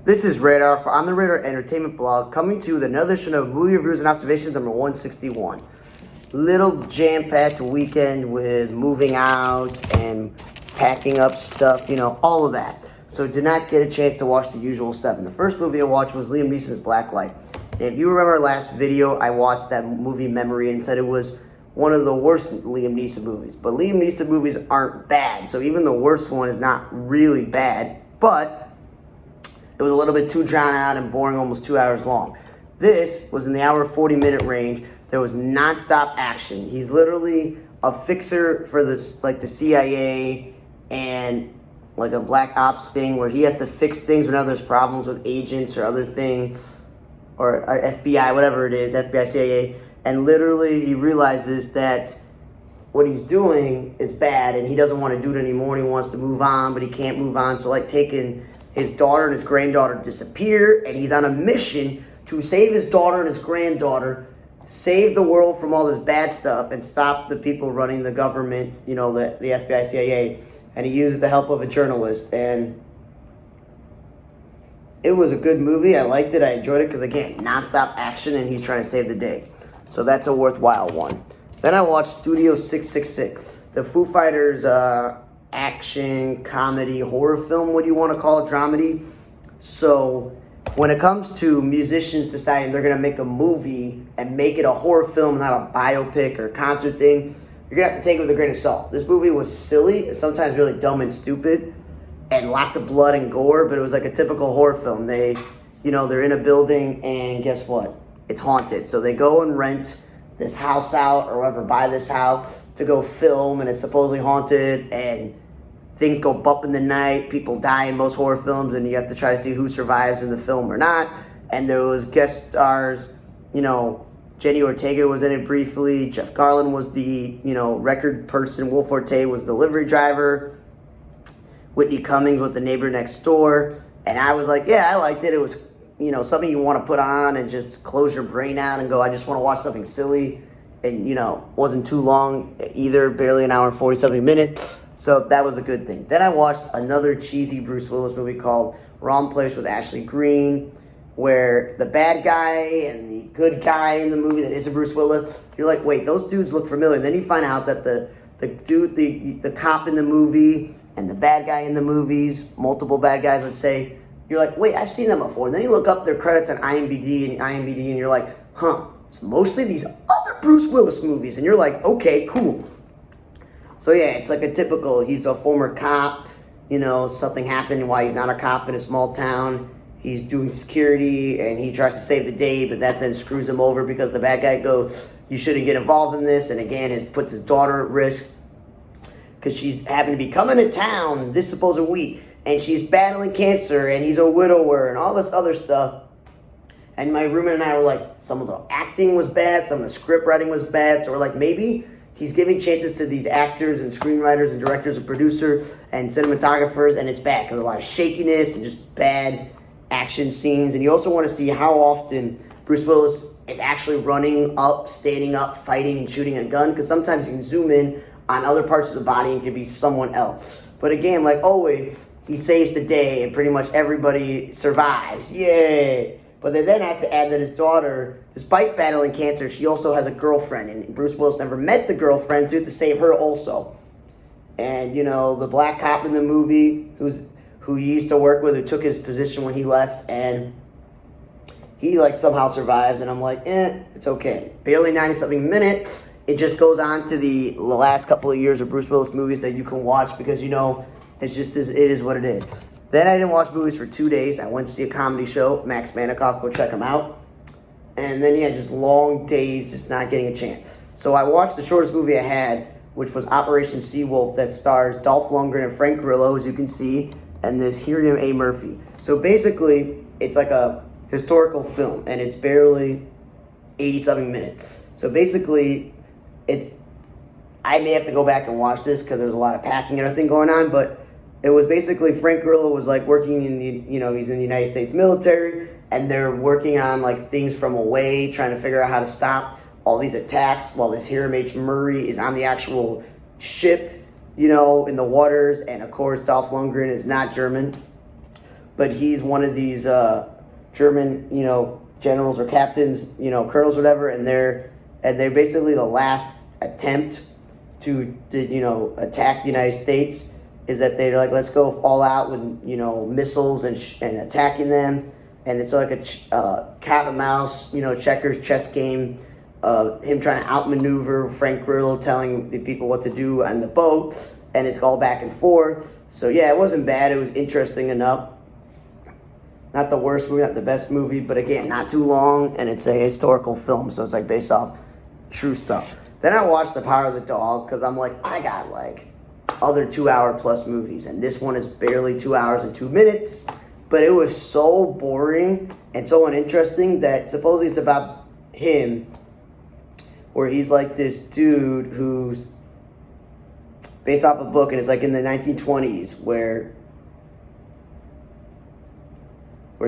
This is Radar for On the Radar Entertainment Blog, coming to you with another edition of Movie Reviews and Observations number 161. Little jam-packed weekend with moving out and packing up stuff, all of that. So did not get a chance to watch the usual 7. The first movie I watched was Liam Neeson's Blacklight. And if you remember our last video, I watched that movie Memory and said it was one of the worst Liam Neeson movies. But Liam Neeson movies aren't bad, so even the worst one is not really bad, but it was a little bit too drawn out and boring, almost 2 hours long. This was in the hour 40-minute range. There was nonstop action. He's literally a fixer for this, like the CIA and like a black ops thing where he has to fix things whenever there's problems with agents or other things, or FBI, whatever it is, FBI, CIA. And literally he realizes that what he's doing is bad and he doesn't want to do it anymore. And he wants to move on, but he can't move on. So like taking his daughter and his granddaughter disappear, and he's on a mission to save his daughter and his granddaughter, save the world from all this bad stuff, and stop the people running the government, the FBI, CIA. And he uses the help of a journalist. And it was a good movie. I liked it. I enjoyed it because, again, nonstop action, and he's trying to save the day. So that's a worthwhile one. Then I watched Studio 666, the Foo Fighters action, comedy, horror film, what do you want to call it, dramedy. So when it comes to musicians deciding they're going to make a movie and make it a horror film, not a biopic or concert thing, you're going to have to take it with a grain of salt. This movie was silly and sometimes really dumb and stupid and lots of blood and gore, but it was like a typical horror film. They're in a building and guess what? It's haunted. So they go and rent this house out or whatever, buy this house to go film, and it's supposedly haunted, and things go bump in the night, people die in most horror films, and you have to try to see who survives in the film or not. And there was guest stars, Jenny Ortega was in it briefly, Jeff Garlin was the, record person, Will Forte was the delivery driver, Whitney Cummings was the neighbor next door, and I was like, yeah, I liked it. It was something you want to put on and just close your brain out and go, I just want to watch something silly. And, wasn't too long either, barely an hour and 40-something minutes. So that was a good thing. Then I watched another cheesy Bruce Willis movie called Wrong Place with Ashley Greene, where the bad guy and the good guy in the movie that isn't Bruce Willis, you're like, wait, those dudes look familiar. And then you find out that the cop in the movie and the bad guy in the movies, multiple bad guys, let's say, you're like, wait, I've seen them before. And then you look up their credits on IMDb, and you're like, it's mostly these other Bruce Willis movies. And you're like, okay, cool. So yeah, it's like a typical, he's a former cop, something happened while he's not a cop in a small town. He's doing security, and he tries to save the day, but that then screws him over because the bad guy goes, you shouldn't get involved in this. And again, it puts his daughter at risk because she's having to be coming to town this supposed week. And she's battling cancer, and he's a widower, and all this other stuff. And my roommate and I were like, some of the acting was bad, some of the script writing was bad. So we're like, maybe he's giving chances to these actors and screenwriters and directors and producers and cinematographers, and it's bad because a lot of shakiness and just bad action scenes. And you also want to see how often Bruce Willis is actually running up, standing up, fighting, and shooting a gun, because sometimes you can zoom in on other parts of the body and it can be someone else. But again, like always, he saves the day, and pretty much everybody survives. Yay! But they then have to add that his daughter, despite battling cancer, she also has a girlfriend. And Bruce Willis never met the girlfriend, so he had to save her also. And, the black cop in the movie, who he used to work with, who took his position when he left, and he, somehow survives. And I'm like, it's okay. Barely 90-something minutes. It just goes on to the last couple of years of Bruce Willis movies that you can watch because, it is what it is. Then I didn't watch movies for 2 days. I went to see a comedy show, Max Manikoff, go check him out. And then, just long days, just not getting a chance. So I watched the shortest movie I had, which was Operation Seawolf, that stars Dolph Lundgren and Frank Grillo, as you can see, and this Hiriam A. Murphy. So basically, it's like a historical film, and it's barely 80-something minutes. So basically, I may have to go back and watch this because there's a lot of packing and everything going on, but it was basically Frank Grillo was working in the, he's in the United States military, and they're working on things from away, trying to figure out how to stop all these attacks while this Hiram H. Murray is on the actual ship, in the waters. And of course, Dolph Lundgren is not German. but he's one of these German, generals or captains, colonels or whatever, and they're basically the last attempt to attack the United States. Is that they're like, let's go all out with missiles and attacking them, and it's like a cat and mouse, checkers chess game. Him trying to outmaneuver Frank Grillo, telling the people what to do on the boat, and it's all back and forth. So yeah, it wasn't bad. It was interesting enough. Not the worst movie, not the best movie, but again, not too long, and it's a historical film, so it's like based off true stuff. Then I watched The Power of the Dog because I'm like, I got like other 2-hour plus movies, and this one is barely 2 hours and 2 minutes, but it was so boring and so uninteresting that supposedly it's about him, where he's like this dude who's based off a book, and it's like in the 1920s where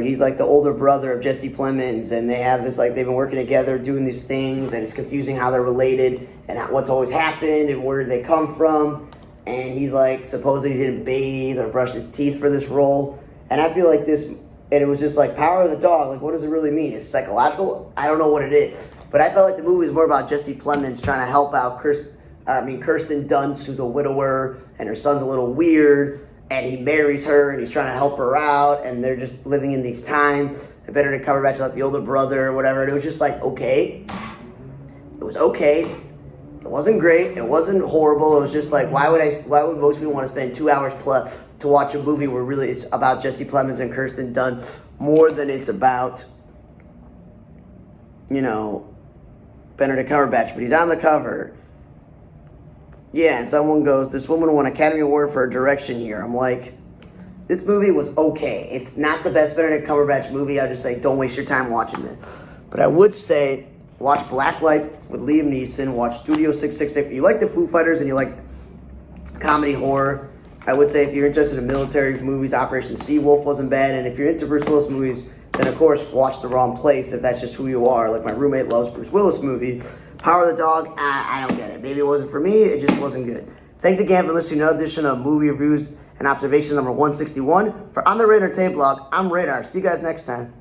he's like the older brother of Jesse Plemons, and they have this, like, they've been working together doing these things, and it's confusing how they're related and what's always happened and where they come from. And he's like, supposedly he didn't bathe or brush his teeth for this role. And I feel like this, and it was just like, Power of the Dog, like, what does it really mean? It's psychological? I don't know what it is. But I felt like the movie was more about Jesse Plemons trying to help out Kirsten Dunst, who's a widower, and her son's a little weird, and he marries her, and he's trying to help her out, and they're just living in these times. And Benedict Cumberbatch is like the older brother or whatever, and it was just like, okay. It was okay. It wasn't great. It wasn't horrible. It was just like, why would most people want to spend 2 hours plus to watch a movie where really it's about Jesse Plemons and Kirsten Dunst more than it's about, Benedict Cumberbatch, but he's on the cover. Yeah, and someone goes, this woman won Academy Award for her direction here. I'm like, this movie was okay. It's not the best Benedict Cumberbatch movie. I'll just say, don't waste your time watching this. But I would say, watch Blacklight with Liam Neeson. Watch Studio 666. If you like the Foo Fighters and you like comedy horror, I would say if you're interested in military movies, Operation Seawolf wasn't bad. And if you're into Bruce Willis movies, then of course watch The Wrong Place if that's just who you are. Like my roommate loves Bruce Willis movies. Power of the Dog, I don't get it. Maybe it wasn't for me, it just wasn't good. Thanks again for listening to another edition of Movie Reviews and Observations number 161. For On the Radar Tape Blog, I'm Radar. See you guys next time.